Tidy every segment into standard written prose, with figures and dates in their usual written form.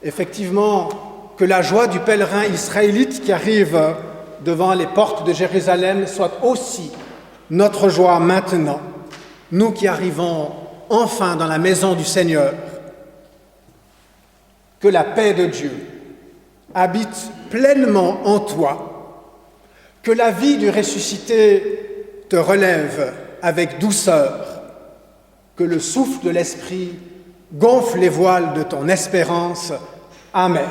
Effectivement, que la joie du pèlerin israélite qui arrive devant les portes de Jérusalem soit aussi notre joie maintenant, nous qui arrivons enfin dans la maison du Seigneur. Que la paix de Dieu habite pleinement en toi, que la vie du ressuscité te relève avec douceur, que le souffle de l'Esprit gonfle les voiles de ton espérance. Amen.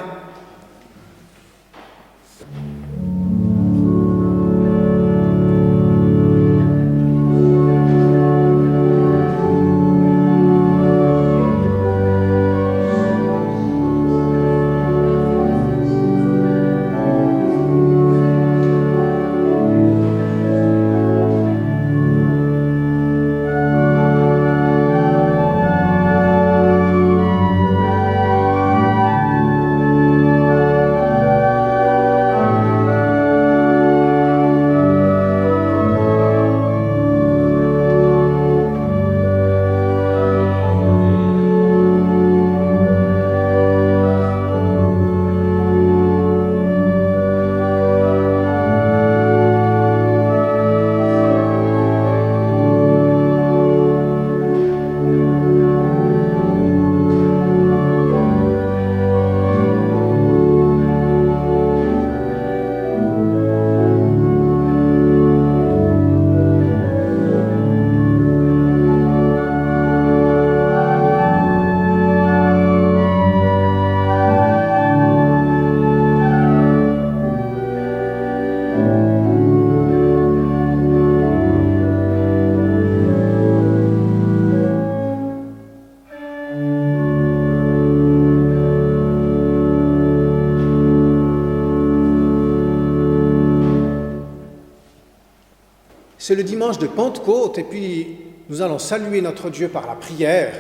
C'est le dimanche de Pentecôte et puis nous allons saluer notre Dieu par la prière.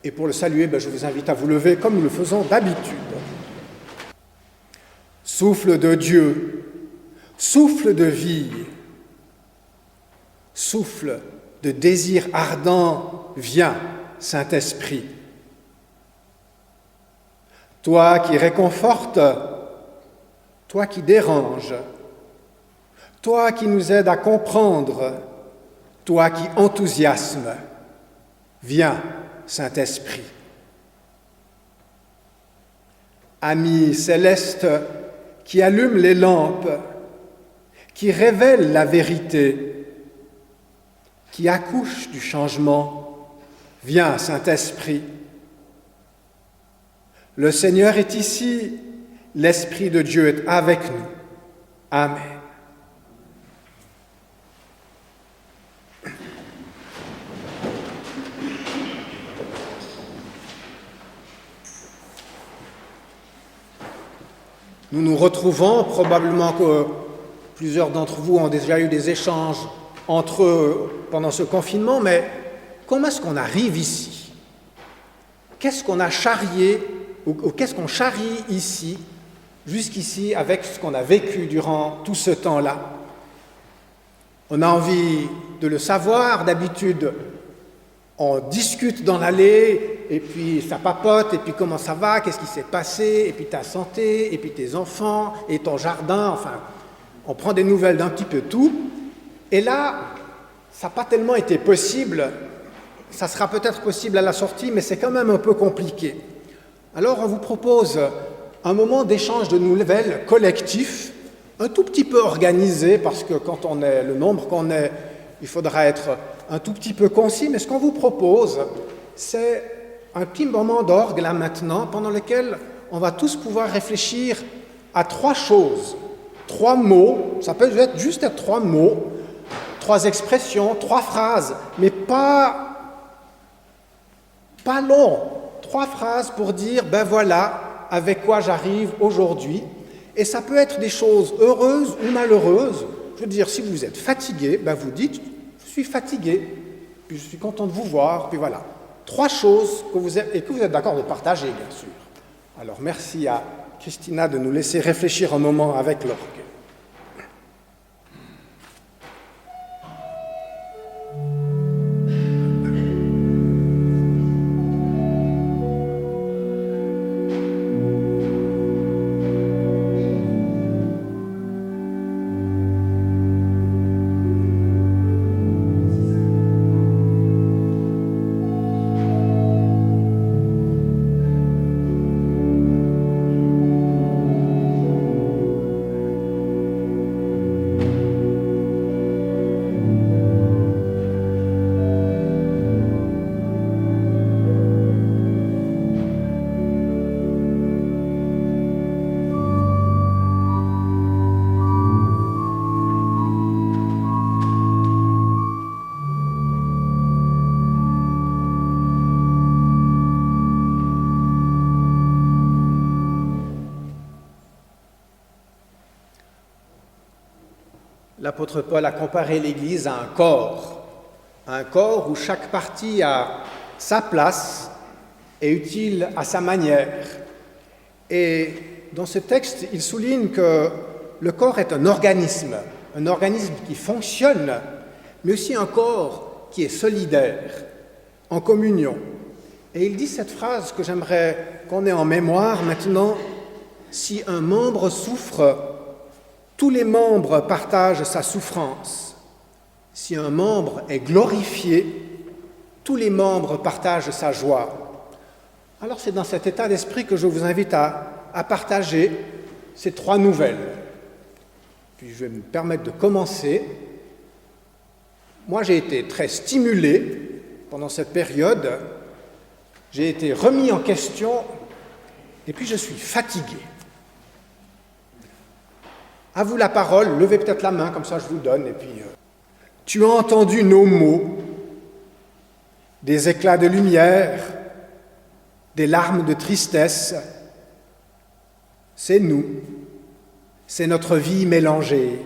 Et pour le saluer, je vous invite à vous lever comme nous le faisons d'habitude. Souffle de Dieu, souffle de vie, souffle de désir ardent, viens, Saint-Esprit. Toi qui réconfortes, toi qui déranges, toi qui nous aides à comprendre, toi qui enthousiasmes, viens, Saint-Esprit. Ami céleste qui allume les lampes, qui révèle la vérité, qui accouche du changement, viens, Saint-Esprit. Le Seigneur est ici, l'Esprit de Dieu est avec nous. Amen. Nous nous retrouvons, probablement que plusieurs d'entre vous ont déjà eu des échanges entre eux pendant ce confinement, mais comment est-ce qu'on arrive ici? Qu'est-ce qu'on a charrié, ou qu'est-ce qu'on charrie ici, jusqu'ici, avec ce qu'on a vécu durant tout ce temps-là? On a envie de le savoir, d'habitude, on discute dans l'allée, et puis ça papote, et puis comment ça va, qu'est-ce qui s'est passé, et puis ta santé, et puis tes enfants, et ton jardin, enfin, on prend des nouvelles d'un petit peu tout. Et là, ça n'a pas tellement été possible, ça sera peut-être possible à la sortie, mais c'est quand même un peu compliqué. Alors on vous propose un moment d'échange de nouvelles collectif, un tout petit peu organisé, parce que quand on est le nombre qu'on est, il faudra être un tout petit peu concis, mais ce qu'on vous propose, c'est un petit moment d'orgue là maintenant, pendant lequel on va tous pouvoir réfléchir à trois choses, trois mots, ça peut être juste être trois mots, trois expressions, trois phrases, mais pas long, trois phrases pour dire, voilà, avec quoi j'arrive aujourd'hui, et ça peut être des choses heureuses ou malheureuses. Je veux dire, si vous êtes fatigué, vous dites, je suis fatigué, puis je suis content de vous voir, puis voilà. Trois choses que vous êtes d'accord de partager, bien sûr. Alors, merci à Christina de nous laisser réfléchir un moment avec l'orgue. l'apôtre Paul a comparé l'Église à un corps où chaque partie a sa place et utile à sa manière. Et dans ce texte, il souligne que le corps est un organisme qui fonctionne, mais aussi un corps qui est solidaire, en communion. Et il dit cette phrase que j'aimerais qu'on ait en mémoire maintenant: si un membre souffre, tous les membres partagent sa souffrance. Si un membre est glorifié, tous les membres partagent sa joie. Alors c'est dans cet état d'esprit que je vous invite à partager ces 3 nouvelles. Puis je vais me permettre de commencer. Moi, j'ai été très stimulé pendant cette période. J'ai été remis en question et puis je suis fatigué. À vous la parole, levez peut-être la main, comme ça je vous donne. Et puis, tu as entendu nos mots, des éclats de lumière, des larmes de tristesse. C'est nous, c'est notre vie mélangée.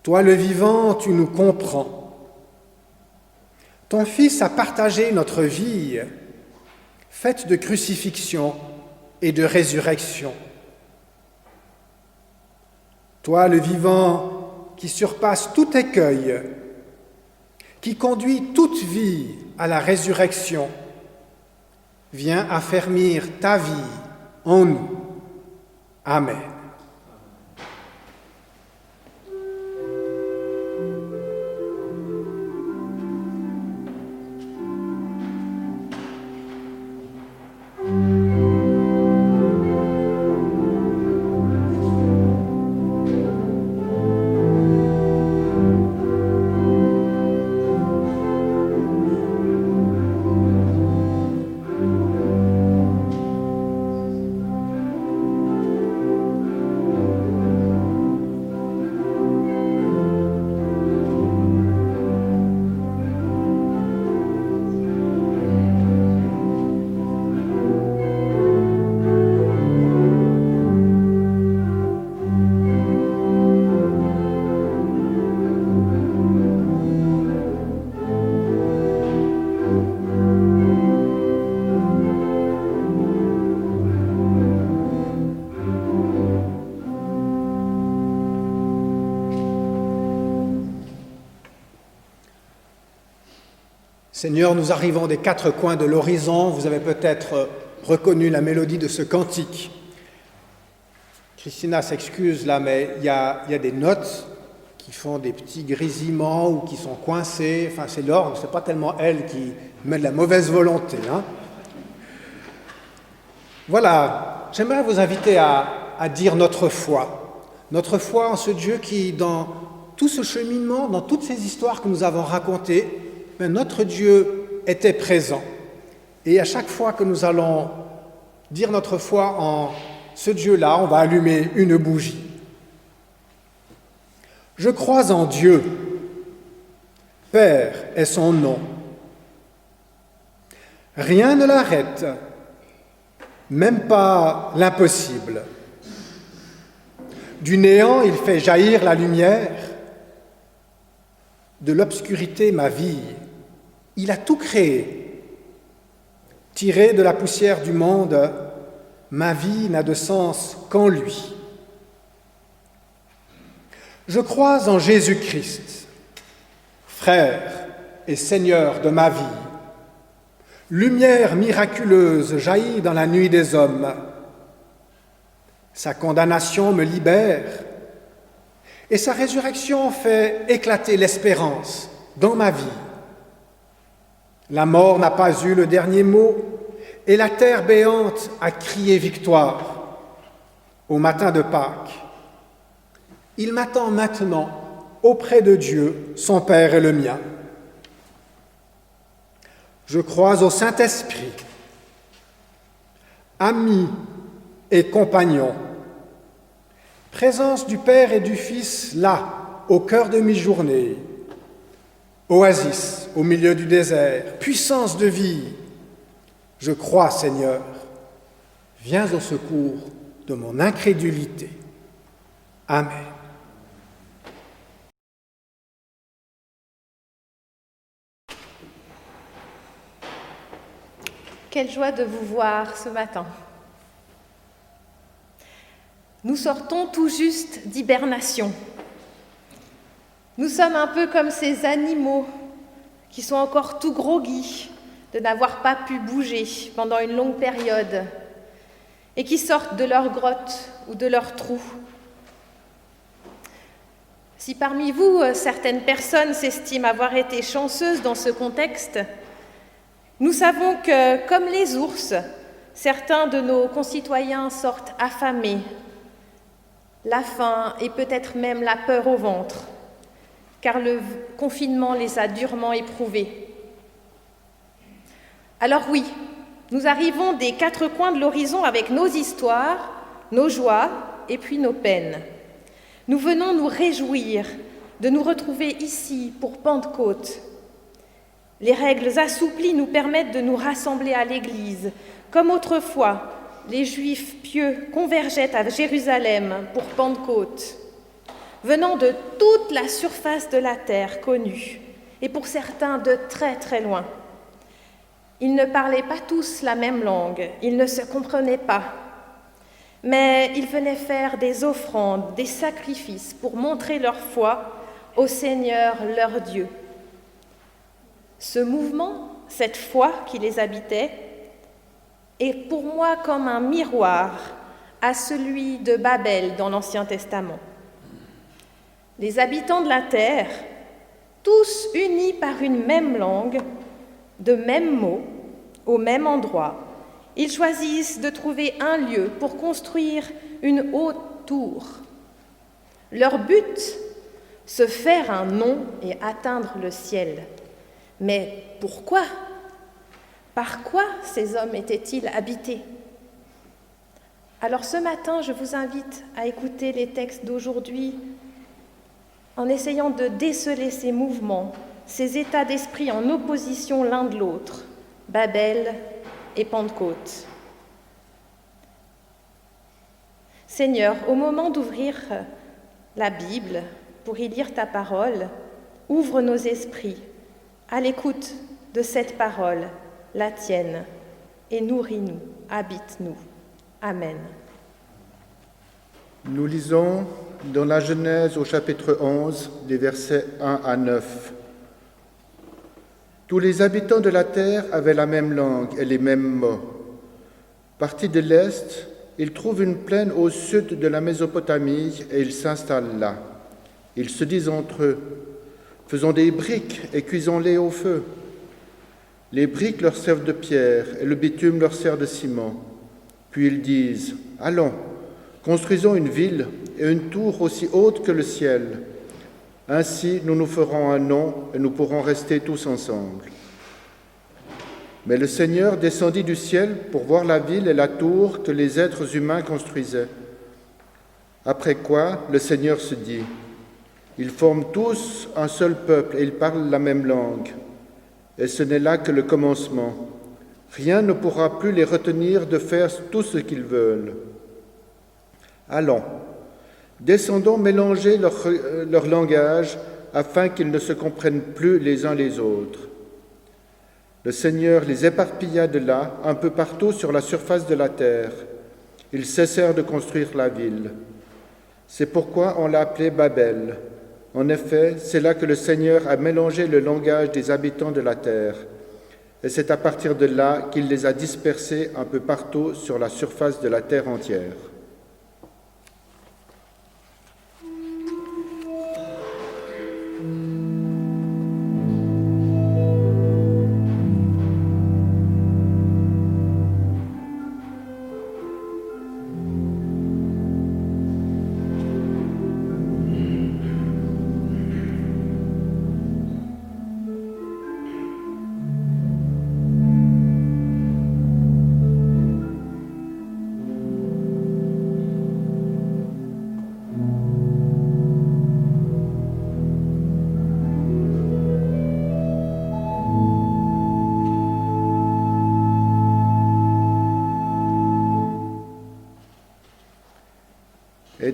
Toi le vivant, tu nous comprends. Ton Fils a partagé notre vie, faite de crucifixion et de résurrection. Toi le vivant qui surpasse tout écueil, qui conduit toute vie à la résurrection, viens affermir ta vie en nous. Amen. Seigneur, nous arrivons des 4 coins de l'horizon. Vous avez peut-être reconnu la mélodie de ce cantique. Christina s'excuse là, mais il y a des notes qui font des petits grésillements ou qui sont coincées. Enfin, c'est l'orgue, c'est pas tellement elle qui met de la mauvaise volonté. Voilà, j'aimerais vous inviter à dire notre foi. Notre foi en ce Dieu qui, dans tout ce cheminement, dans toutes ces histoires que nous avons racontées, notre Dieu était présent. Et à chaque fois que nous allons dire notre foi en ce Dieu-là, on va allumer une bougie. Je crois en Dieu. Père est son nom. Rien ne l'arrête, même pas l'impossible. Du néant, il fait jaillir la lumière. De l'obscurité, ma vie. Il a tout créé. Tiré de la poussière du monde, ma vie n'a de sens qu'en lui. Je crois en Jésus-Christ, frère et Seigneur de ma vie. Lumière miraculeuse jaillit dans la nuit des hommes. Sa condamnation me libère et sa résurrection fait éclater l'espérance dans ma vie. La mort n'a pas eu le dernier mot et la terre béante a crié victoire. Au matin de Pâques, il m'attend maintenant auprès de Dieu, son Père et le mien. Je crois au Saint-Esprit, ami et compagnon, présence du Père et du Fils là, au cœur de mi-journée, oasis au milieu du désert, puissance de vie. Je crois, Seigneur, viens au secours de mon incrédulité. Amen. Quelle joie de vous voir ce matin. Nous sortons tout juste d'hibernation. Nous sommes un peu comme ces animaux qui sont encore tout groggy de n'avoir pas pu bouger pendant une longue période et qui sortent de leur grotte ou de leur trou. Si parmi vous, certaines personnes s'estiment avoir été chanceuses dans ce contexte, nous savons que, comme les ours, certains de nos concitoyens sortent affamés, la faim et peut-être même la peur au ventre, car le confinement les a durement éprouvés. Alors oui, nous arrivons des quatre coins de l'horizon avec nos histoires, nos joies et puis nos peines. Nous venons nous réjouir de nous retrouver ici pour Pentecôte. Les règles assouplies nous permettent de nous rassembler à l'Église. Comme autrefois, les Juifs pieux convergeaient à Jérusalem pour Pentecôte, venant de toute la surface de la terre connue, et pour certains de très très loin. Ils ne parlaient pas tous la même langue, ils ne se comprenaient pas, mais ils venaient faire des offrandes, des sacrifices pour montrer leur foi au Seigneur leur Dieu. Ce mouvement, cette foi qui les habitait, est pour moi comme un miroir à celui de Babel dans l'Ancien Testament. Les habitants de la terre, tous unis par une même langue, de mêmes mots, au même endroit, ils choisissent de trouver un lieu pour construire une haute tour. Leur but, se faire un nom et atteindre le ciel. Mais pourquoi ? Par quoi ces hommes étaient-ils habités ? Alors ce matin, je vous invite à écouter les textes d'aujourd'hui en essayant de déceler ces mouvements, ces états d'esprit en opposition l'un de l'autre, Babel et Pentecôte. Seigneur, au moment d'ouvrir la Bible pour y lire ta parole, ouvre nos esprits à l'écoute de cette parole, la tienne, et nourris-nous, habite-nous. Amen. Nous lisons dans la Genèse au chapitre 11, des versets 1 à 9. Tous les habitants de la terre avaient la même langue et les mêmes mots. Partis de l'est, ils trouvent une plaine au sud de la Mésopotamie et ils s'installent là. Ils se disent entre eux, « Faisons des briques et cuisons-les au feu. » Les briques leur servent de pierre et le bitume leur sert de ciment. Puis ils disent, « Allons, construisons une ville et une tour aussi haute que le ciel. Ainsi, nous nous ferons un nom et nous pourrons rester tous ensemble. » Mais le Seigneur descendit du ciel pour voir la ville et la tour que les êtres humains construisaient. Après quoi, le Seigneur se dit, « Ils forment tous un seul peuple et ils parlent la même langue. Et ce n'est là que le commencement. Rien ne pourra plus les retenir de faire tout ce qu'ils veulent. Allons, descendons mélanger leur langage afin qu'ils ne se comprennent plus les uns les autres. » Le Seigneur les éparpilla de là, un peu partout sur la surface de la terre. Ils cessèrent de construire la ville. C'est pourquoi on l'a appelée Babel. En effet, c'est là que le Seigneur a mélangé le langage des habitants de la terre. Et c'est à partir de là qu'il les a dispersés un peu partout sur la surface de la terre entière.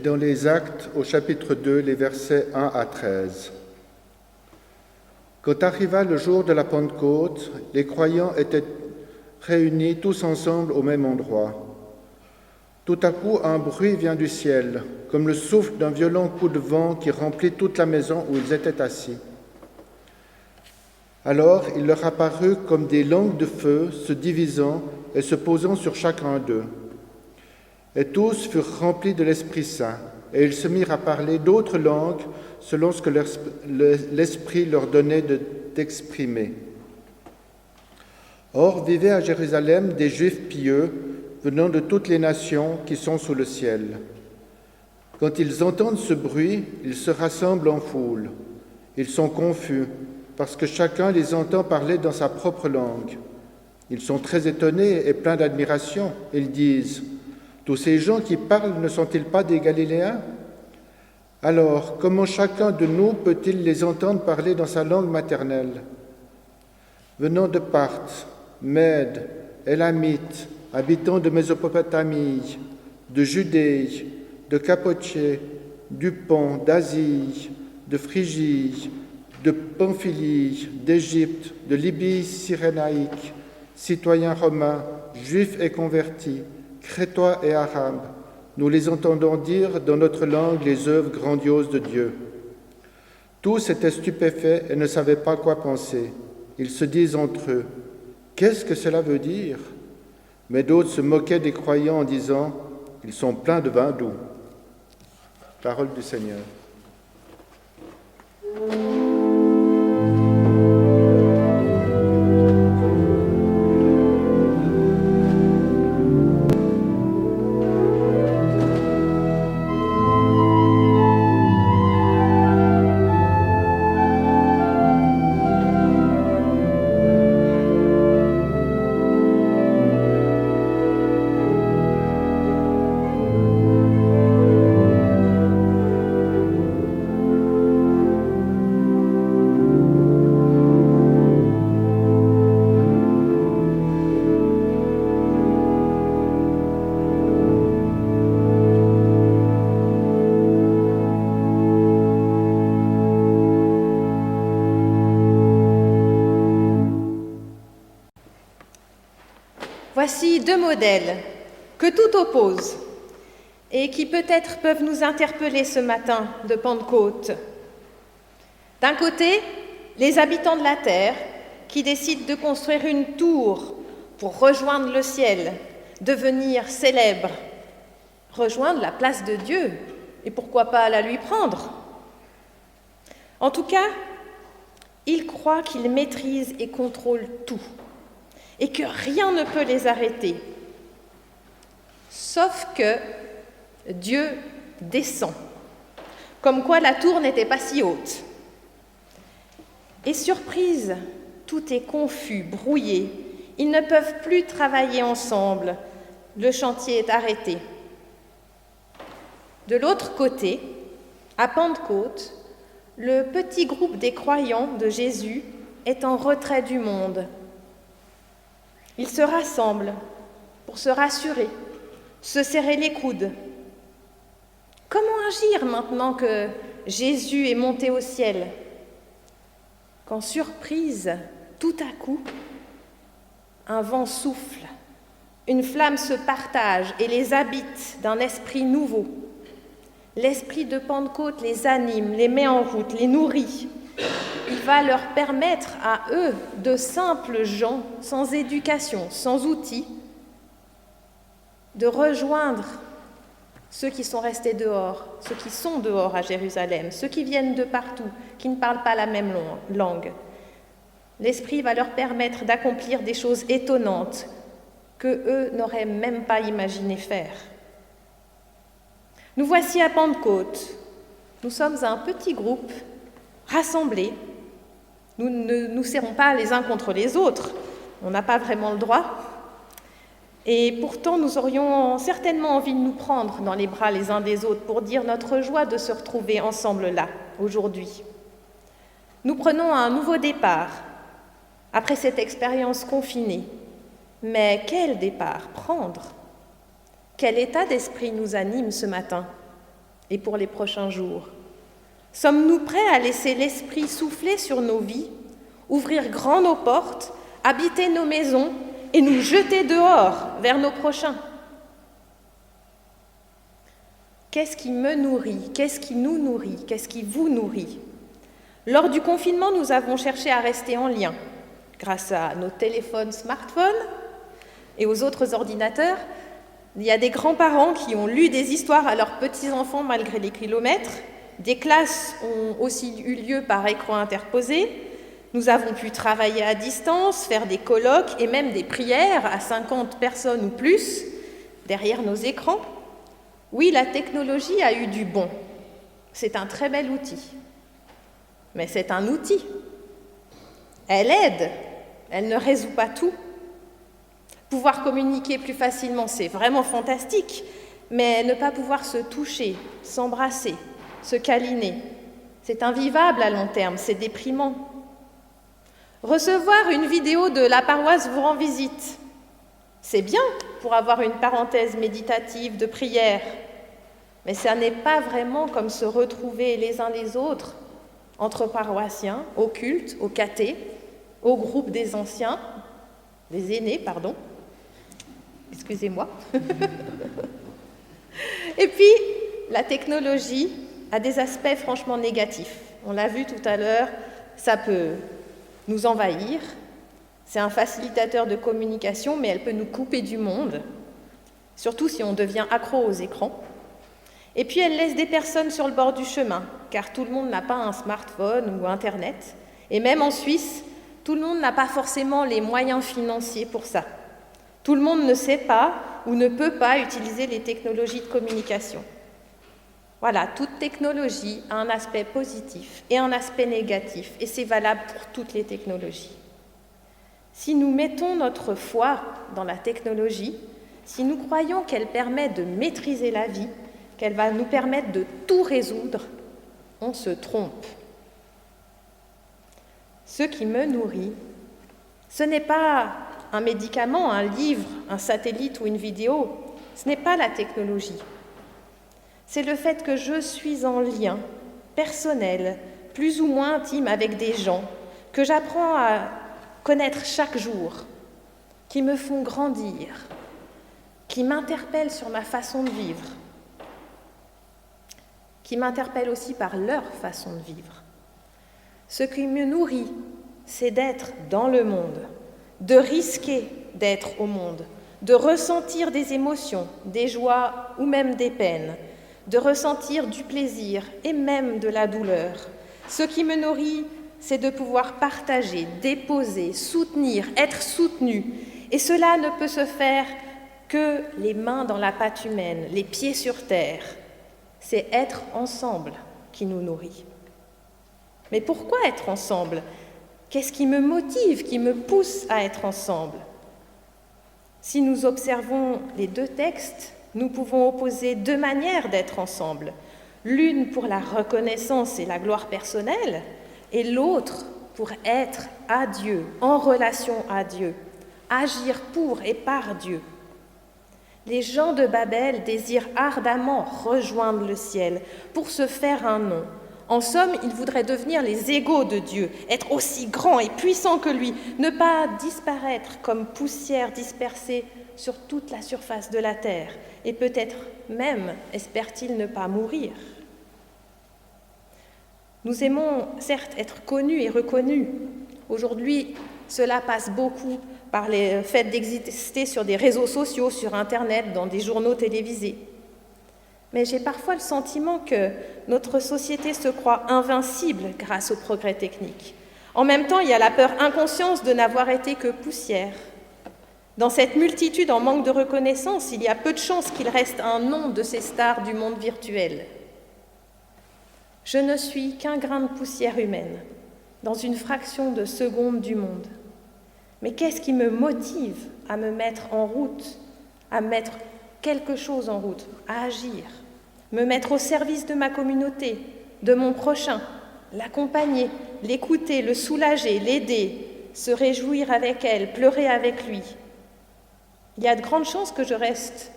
dans les Actes au chapitre 2, les versets 1 à 13. Quand arriva le jour de la Pentecôte, les croyants étaient réunis tous ensemble au même endroit. Tout à coup, un bruit vient du ciel, comme le souffle d'un violent coup de vent qui remplit toute la maison où ils étaient assis. Alors il leur apparut comme des langues de feu se divisant et se posant sur chacun d'eux. Et tous furent remplis de l'Esprit Saint, et ils se mirent à parler d'autres langues selon ce que l'Esprit leur donnait d'exprimer. Or, vivaient à Jérusalem des Juifs pieux venant de toutes les nations qui sont sous le ciel. Quand ils entendent ce bruit, ils se rassemblent en foule. Ils sont confus, parce que chacun les entend parler dans sa propre langue. Ils sont très étonnés et pleins d'admiration. Ils disent « Tous ces gens qui parlent ne sont-ils pas des Galiléens ? Alors, comment chacun de nous peut-il les entendre parler dans sa langue maternelle ? Venant de Parthe, Mèdes, Élamites, habitants de Mésopotamie, de Judée, de Cappadocie, du Pont, d'Asie, de Phrygie, de Pamphylie, d'Égypte, de Libye cyrénaïque, citoyens romains, juifs et convertis, crétois et arabes, nous les entendons dire dans notre langue les œuvres grandioses de Dieu. Tous étaient stupéfaits et ne savaient pas quoi penser. Ils se disent entre eux, « Qu'est-ce que cela veut dire ?» Mais d'autres se moquaient des croyants en disant, « Ils sont pleins de vin doux. » Parole du Seigneur. Voici deux modèles que tout oppose et qui peut-être peuvent nous interpeller ce matin de Pentecôte. D'un côté, les habitants de la terre qui décident de construire une tour pour rejoindre le ciel, devenir célèbres, rejoindre la place de Dieu et pourquoi pas la lui prendre. En tout cas, ils croient qu'ils maîtrisent et contrôlent tout et que rien ne peut les arrêter. Sauf que Dieu descend, comme quoi la tour n'était pas si haute. Et surprise, tout est confus, brouillé. Ils ne peuvent plus travailler ensemble. Le chantier est arrêté. De l'autre côté, à Pentecôte, le petit groupe des croyants de Jésus est en retrait du monde. Ils se rassemblent pour se rassurer, se serrer les coudes. Comment agir maintenant que Jésus est monté au ciel ? Quand surprise, tout à coup, un vent souffle, une flamme se partage et les habite d'un esprit nouveau. L'esprit de Pentecôte les anime, les met en route, les nourrit. Il va leur permettre à eux, de simples gens, sans éducation, sans outils, de rejoindre ceux qui sont restés dehors, ceux qui sont dehors à Jérusalem, ceux qui viennent de partout, qui ne parlent pas la même langue. L'Esprit va leur permettre d'accomplir des choses étonnantes que eux n'auraient même pas imaginé faire. Nous voici à Pentecôte. Nous sommes un petit groupe rassemblés. Nous ne nous serrons pas les uns contre les autres. On n'a pas vraiment le droit. Et pourtant, nous aurions certainement envie de nous prendre dans les bras les uns des autres pour dire notre joie de se retrouver ensemble là, aujourd'hui. Nous prenons un nouveau départ après cette expérience confinée. Mais quel départ prendre ? Quel état d'esprit nous anime ce matin ? et pour les prochains jours? Sommes-nous prêts à laisser l'Esprit souffler sur nos vies, ouvrir grand nos portes, habiter nos maisons et nous jeter dehors vers nos prochains? Qu'est-ce qui me nourrit? Qu'est-ce qui nous nourrit? Qu'est-ce qui vous nourrit? Lors du confinement, nous avons cherché à rester en lien grâce à nos téléphones smartphones et aux autres ordinateurs. Il y a des grands-parents qui ont lu des histoires à leurs petits-enfants malgré les kilomètres. Des classes ont aussi eu lieu par écran interposé. Nous avons pu travailler à distance, faire des colloques et même des prières à 50 personnes ou plus derrière nos écrans. Oui, la technologie a eu du bon. C'est un très bel outil. Mais c'est un outil. Elle aide, elle ne résout pas tout. Pouvoir communiquer plus facilement, c'est vraiment fantastique, mais ne pas pouvoir se toucher, s'embrasser, se câliner, c'est invivable à long terme, c'est déprimant. Recevoir une vidéo de la paroisse vous rend visite, c'est bien pour avoir une parenthèse méditative de prière, mais ça n'est pas vraiment comme se retrouver les uns les autres, entre paroissiens, au culte, au caté, au groupe des anciens, des aînés, pardon. Excusez-moi. Et puis, la technologie a des aspects franchement négatifs. On l'a vu tout à l'heure, ça peut nous envahir. C'est un facilitateur de communication, mais elle peut nous couper du monde, surtout si on devient accro aux écrans. Et puis, elle laisse des personnes sur le bord du chemin, car tout le monde n'a pas un smartphone ou Internet. Et même en Suisse, tout le monde n'a pas forcément les moyens financiers pour ça. Tout le monde ne sait pas ou ne peut pas utiliser les technologies de communication. Voilà, toute technologie a un aspect positif et un aspect négatif, et c'est valable pour toutes les technologies. Si nous mettons notre foi dans la technologie, si nous croyons qu'elle permet de maîtriser la vie, qu'elle va nous permettre de tout résoudre, on se trompe. Ce qui me nourrit, ce n'est pas un médicament, un livre, un satellite ou une vidéo, ce n'est pas la technologie. C'est le fait que je suis en lien personnel, plus ou moins intime avec des gens, que j'apprends à connaître chaque jour, qui me font grandir, qui m'interpellent sur ma façon de vivre, qui m'interpellent aussi par leur façon de vivre. Ce qui me nourrit, c'est d'être dans le monde, de risquer d'être au monde, de ressentir des émotions, des joies ou même des peines, de ressentir du plaisir et même de la douleur. Ce qui me nourrit, c'est de pouvoir partager, déposer, soutenir, être soutenu. Et cela ne peut se faire que les mains dans la pâte humaine, les pieds sur terre. C'est être ensemble qui nous nourrit. Mais pourquoi être ensemble ? Qu'est-ce qui me motive, qui me pousse à être ensemble ? Si nous observons les deux textes, nous pouvons opposer deux manières d'être ensemble. L'une pour la reconnaissance et la gloire personnelle, et l'autre pour être à Dieu, en relation à Dieu, agir pour et par Dieu. Les gens de Babel désirent ardemment rejoindre le ciel pour se faire un nom. En somme, ils voudraient devenir les égaux de Dieu, être aussi grands et puissants que lui, ne pas disparaître comme poussière dispersée sur toute la surface de la terre, et peut-être même espèrent-ils ne pas mourir. Nous aimons certes être connus et reconnus. Aujourd'hui, cela passe beaucoup par le fait d'exister sur des réseaux sociaux, sur Internet, dans des journaux télévisés. Mais j'ai parfois le sentiment que notre société se croit invincible grâce au progrès technique. En même temps, il y a la peur inconsciente de n'avoir été que poussière. Dans cette multitude en manque de reconnaissance, il y a peu de chances qu'il reste un nom de ces stars du monde virtuel. Je ne suis qu'un grain de poussière humaine, dans une fraction de seconde du monde. Mais qu'est-ce qui me motive à me mettre en route, à mettre quelque chose en route, à agir, me mettre au service de ma communauté, de mon prochain, l'accompagner, l'écouter, le soulager, l'aider, se réjouir avec elle, pleurer avec lui. Il y a de grandes chances que je reste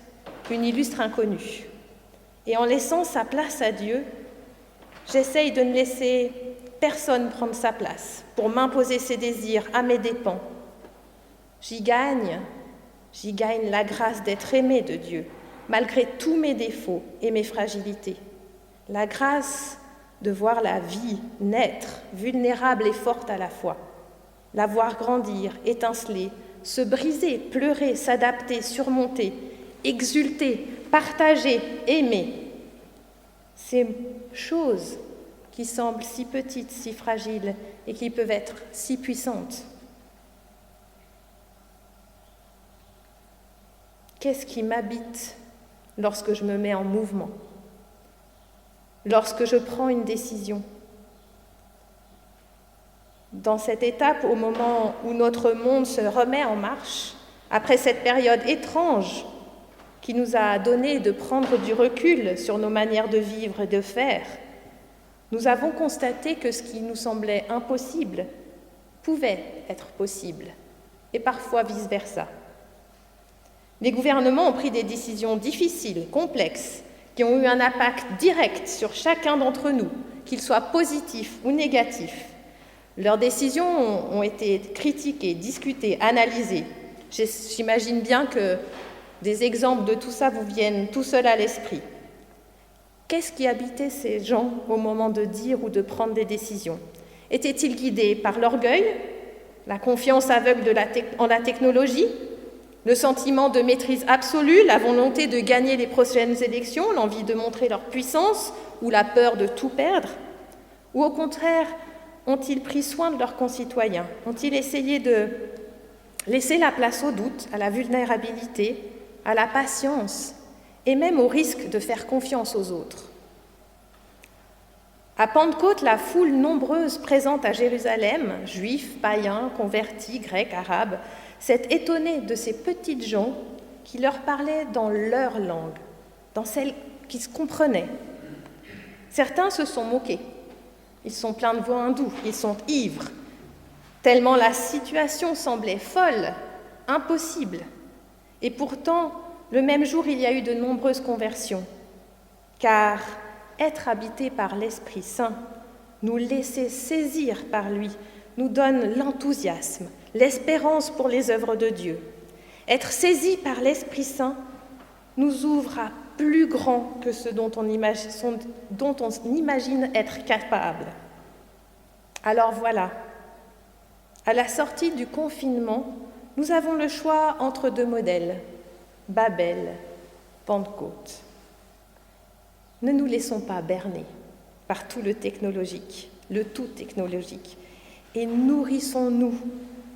une illustre inconnue. Et en laissant sa place à Dieu, j'essaye de ne laisser personne prendre sa place pour m'imposer ses désirs à mes dépens. J'y gagne la grâce d'être aimée de Dieu, malgré tous mes défauts et mes fragilités. La grâce de voir la vie naître, vulnérable et forte à la fois. La voir grandir, étinceler, se briser, pleurer, s'adapter, surmonter, exulter, partager, aimer. Ces choses qui semblent si petites, si fragiles et qui peuvent être si puissantes. Qu'est-ce qui m'habite lorsque je me mets en mouvement, lorsque je prends une décision? Dans cette étape, au moment où notre monde se remet en marche, après cette période étrange qui nous a donné de prendre du recul sur nos manières de vivre et de faire, nous avons constaté que ce qui nous semblait impossible pouvait être possible, et parfois vice-versa. Les gouvernements ont pris des décisions difficiles, complexes, qui ont eu un impact direct sur chacun d'entre nous, qu'ils soient positifs ou négatifs. Leurs décisions ont été critiquées, discutées, analysées. J'imagine bien que des exemples de tout ça vous viennent tout seuls à l'esprit. Qu'est-ce qui habitait ces gens au moment de dire ou de prendre des décisions? Étaient-ils guidés par l'orgueil, la confiance aveugle en la technologie, le sentiment de maîtrise absolue, la volonté de gagner les prochaines élections, l'envie de montrer leur puissance ou la peur de tout perdre? Ou au contraire, ont-ils pris soin de leurs concitoyens? Ont-ils essayé de laisser la place au doute, à la vulnérabilité, à la patience et même au risque de faire confiance aux autres? À Pentecôte, la foule nombreuse présente à Jérusalem, juifs, païens, convertis, grecs, arabes, s'est étonnée de ces petites gens qui leur parlaient dans leur langue, dans celle qu'ils se comprenaient. Certains se sont moqués. Ils sont pleins de voix hindoues, ils sont ivres, tellement la situation semblait folle, impossible. Et pourtant, le même jour, il y a eu de nombreuses conversions, car être habité par l'Esprit Saint, nous laisser saisir par lui, nous donne l'enthousiasme, l'espérance pour les œuvres de Dieu. Être saisi par l'Esprit Saint nous ouvre à plus grand que ce dont on imagine être capable. Alors voilà, à la sortie du confinement, nous avons le choix entre deux modèles, Babel, Pentecôte. Ne nous laissons pas berner par tout le tout technologique, et nourrissons-nous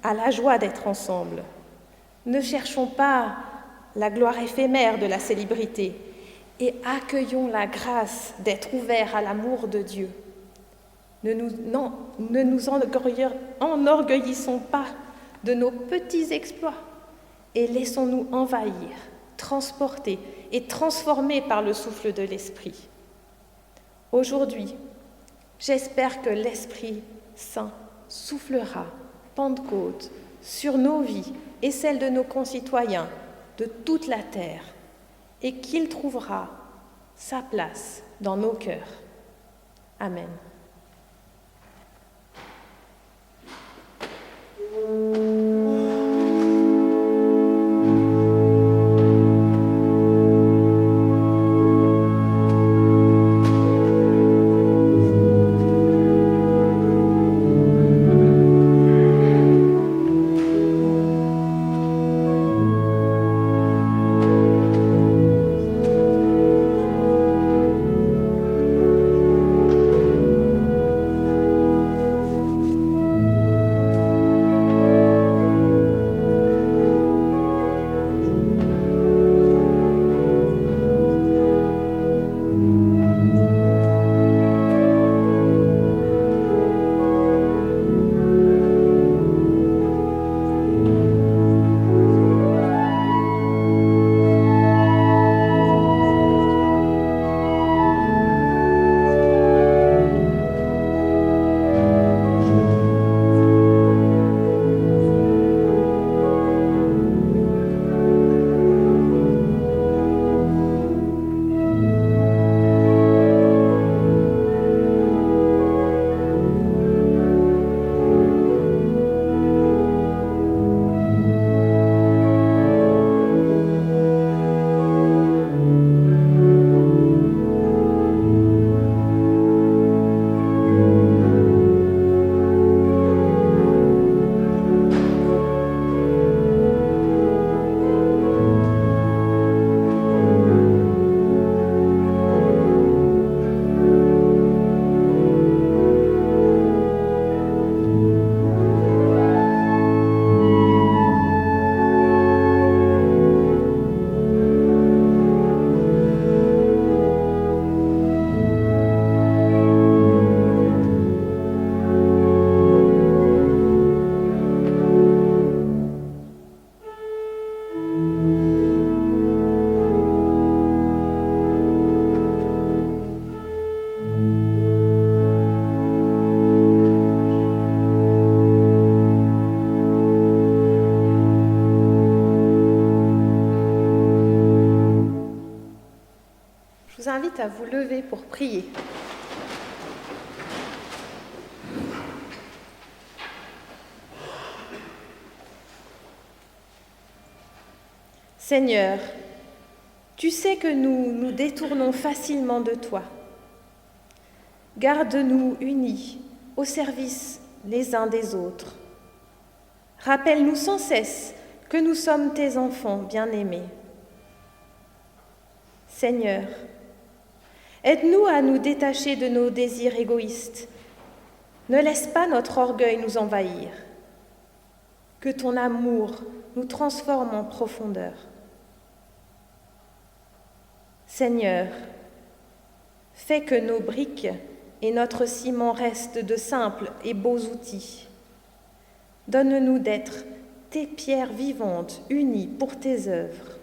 à la joie d'être ensemble. Ne cherchons pas la gloire éphémère de la célébrité et accueillons la grâce d'être ouverts à l'amour de Dieu. Ne nous enorgueillissons pas de nos petits exploits et laissons-nous envahir, transporter et transformer par le souffle de l'Esprit. Aujourd'hui, j'espère que l'Esprit Saint soufflera, Pentecôte, sur nos vies et celles de nos concitoyens de toute la terre, et qu'il trouvera sa place dans nos cœurs. Amen. prier. Seigneur, tu sais que nous nous détournons facilement de toi. Garde-nous unis au service les uns des autres. Rappelle-nous sans cesse que nous sommes tes enfants bien-aimés. Seigneur, aide-nous à nous détacher de nos désirs égoïstes. Ne laisse pas notre orgueil nous envahir. Que ton amour nous transforme en profondeur. Seigneur, fais que nos briques et notre ciment restent de simples et beaux outils. Donne-nous d'être tes pierres vivantes unies pour tes œuvres.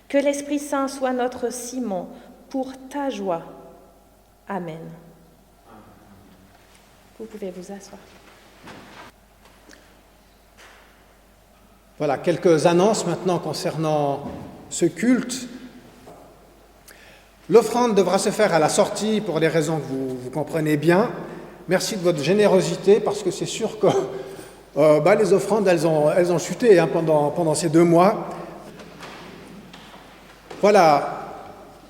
Que l'Esprit Saint soit notre ciment pour ta joie. Amen. Vous pouvez vous asseoir. Voilà, quelques annonces maintenant concernant ce culte. L'offrande devra se faire à la sortie pour des raisons que vous comprenez bien. Merci de votre générosité parce que c'est sûr que les offrandes, elles ont chuté pendant ces 2 mois. Voilà,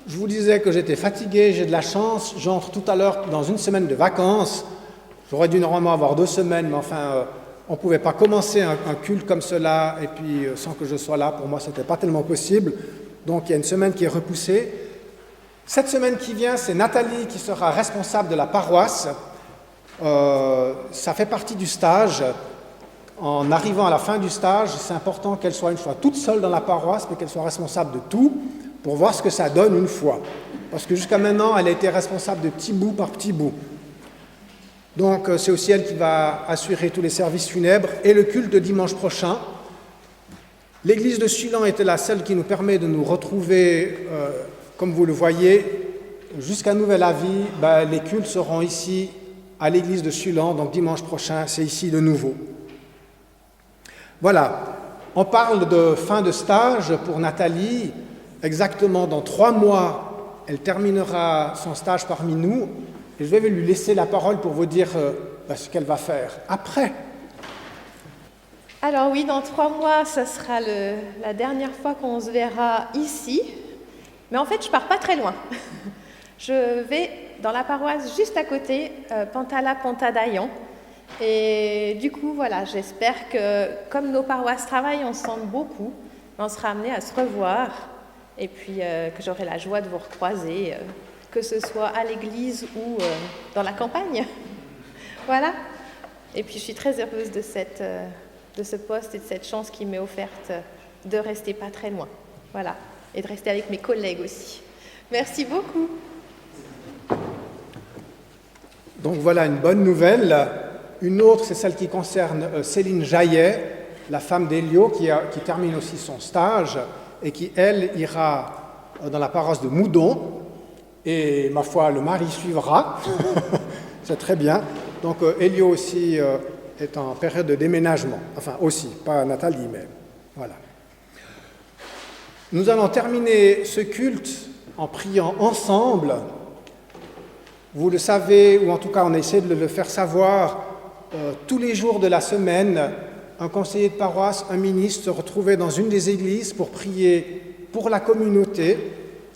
je vous disais que j'étais fatigué, j'ai de la chance. J'entre tout à l'heure dans une semaine de vacances. J'aurais dû normalement avoir 2 semaines, mais enfin, on ne pouvait pas commencer un culte comme cela et puis sans que je sois là. Pour moi, ce n'était pas tellement possible. Donc, il y a une semaine qui est repoussée. Cette semaine qui vient, c'est Nathalie qui sera responsable de la paroisse. Ça fait partie du stage. En arrivant à la fin du stage, c'est important qu'elle soit une fois toute seule dans la paroisse, mais qu'elle soit responsable de tout pour voir ce que ça donne une fois. Parce que jusqu'à maintenant, elle a été responsable de petit bout par petit bout. Donc, c'est aussi elle qui va assurer tous les services funèbres et le culte de dimanche prochain. L'église de Sulan était la seule qui nous permet de nous retrouver, comme vous le voyez, jusqu'à nouvel avis, les cultes seront ici à l'église de Sulan, donc dimanche prochain, c'est ici de nouveau. Voilà, on parle de fin de stage pour Nathalie. Exactement dans 3 mois, elle terminera son stage parmi nous. Et je vais lui laisser la parole pour vous dire ce qu'elle va faire après. Alors oui, dans 3 mois, ce sera la dernière fois qu'on se verra ici. Mais en fait, je pars pas très loin. Je vais dans la paroisse juste à côté, Pantala-Pantadayan. Et du coup, voilà, j'espère que comme nos paroisses travaillent ensemble beaucoup, on sera amenés à se revoir et puis que j'aurai la joie de vous recroiser, que ce soit à l'église ou dans la campagne. Voilà. Et puis je suis très heureuse de ce poste et de cette chance qui m'est offerte de rester pas très loin. Voilà. Et de rester avec mes collègues aussi. Merci beaucoup. Donc voilà une bonne nouvelle. Une autre, c'est celle qui concerne Céline Jaillet, la femme d'Elio, qui termine aussi son stage et qui, elle, ira dans la paroisse de Moudon. Et ma foi, le mari suivra. C'est très bien. Donc Elio aussi est en période de déménagement. Enfin aussi, pas Nathalie, mais voilà. Nous allons terminer ce culte en priant ensemble. Vous le savez, ou en tout cas on essaie de le faire savoir, tous les jours de la semaine, un conseiller de paroisse, un ministre se retrouvait dans une des églises pour prier pour la communauté.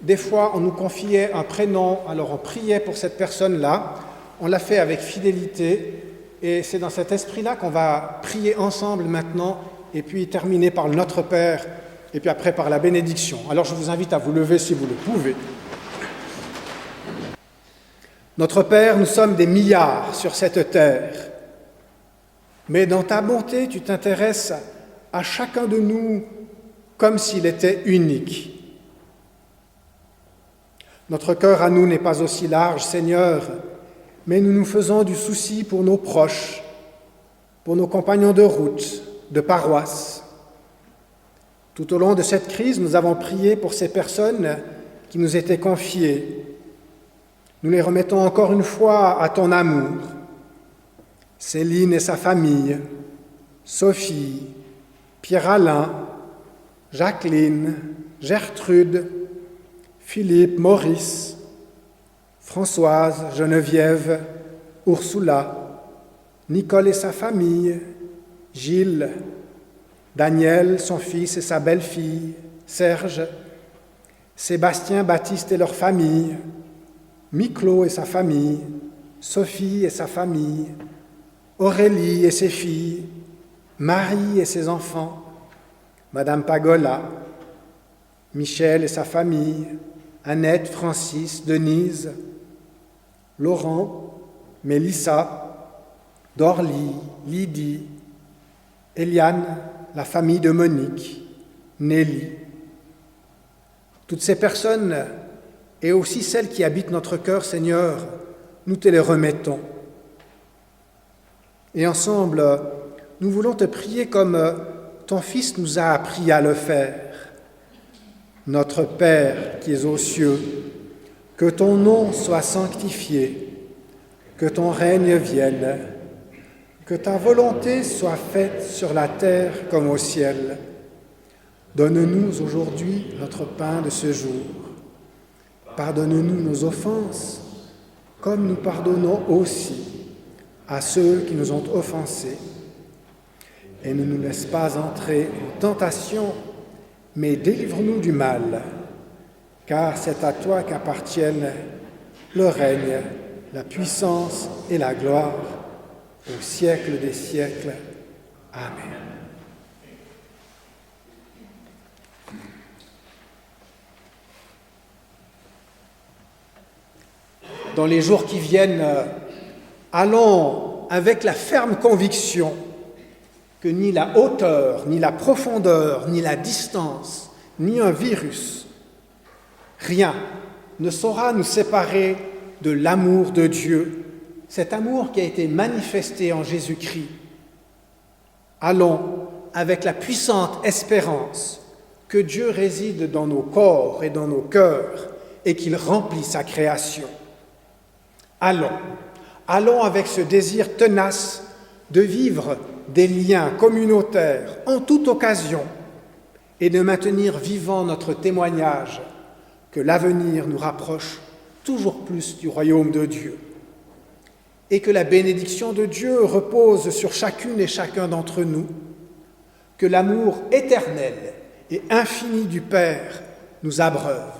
Des fois, on nous confiait un prénom, alors on priait pour cette personne-là. On l'a fait avec fidélité et c'est dans cet esprit-là qu'on va prier ensemble maintenant et puis terminer par le Notre Père et puis après par la bénédiction. Alors je vous invite à vous lever si vous le pouvez. Notre Père, nous sommes des milliards sur cette terre, mais dans ta bonté, tu t'intéresses à chacun de nous comme s'il était unique. Notre cœur à nous n'est pas aussi large, Seigneur, mais nous nous faisons du souci pour nos proches, pour nos compagnons de route, de paroisse. Tout au long de cette crise, nous avons prié pour ces personnes qui nous étaient confiées. Nous les remettons encore une fois à ton amour. Céline et sa famille, Sophie, Pierre-Alain, Jacqueline, Gertrude, Philippe, Maurice, Françoise, Geneviève, Ursula, Nicole et sa famille, Gilles, Daniel, son fils et sa belle-fille, Serge, Sébastien, Baptiste et leur famille, Miklo et sa famille, Sophie et sa famille, Aurélie et ses filles, Marie et ses enfants, Madame Pagola, Michel et sa famille, Annette, Francis, Denise, Laurent, Mélissa, Dorly, Lydie, Eliane, la famille de Monique, Nelly. Toutes ces personnes, et aussi celles qui habitent notre cœur, Seigneur, nous te les remettons. Et ensemble, nous voulons te prier comme ton Fils nous a appris à le faire. Notre Père qui es aux cieux, que ton nom soit sanctifié, que ton règne vienne, que ta volonté soit faite sur la terre comme au ciel. Donne-nous aujourd'hui notre pain de ce jour. Pardonne-nous nos offenses, comme nous pardonnons aussi à ceux qui nous ont offensés. Et ne nous laisse pas entrer en tentation, mais délivre-nous du mal, car c'est à toi qu'appartiennent le règne, la puissance et la gloire au siècle des siècles. Amen. Dans les jours qui viennent, allons avec la ferme conviction que ni la hauteur, ni la profondeur, ni la distance, ni un virus, rien ne saura nous séparer de l'amour de Dieu, cet amour qui a été manifesté en Jésus-Christ. Allons avec la puissante espérance que Dieu réside dans nos corps et dans nos cœurs et qu'il remplit sa création. Allons avec ce désir tenace de vivre des liens communautaires en toute occasion et de maintenir vivant notre témoignage que l'avenir nous rapproche toujours plus du royaume de Dieu. Et que la bénédiction de Dieu repose sur chacune et chacun d'entre nous, que l'amour éternel et infini du Père nous abreuve,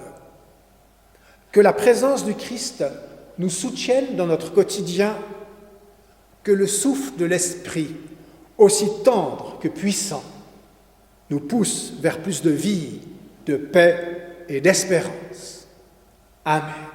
que la présence du Christ nous soutienne dans notre quotidien, que le souffle de l'Esprit, aussi tendre que puissant, nous pousse vers plus de vie, de paix et d'espérance. Amen.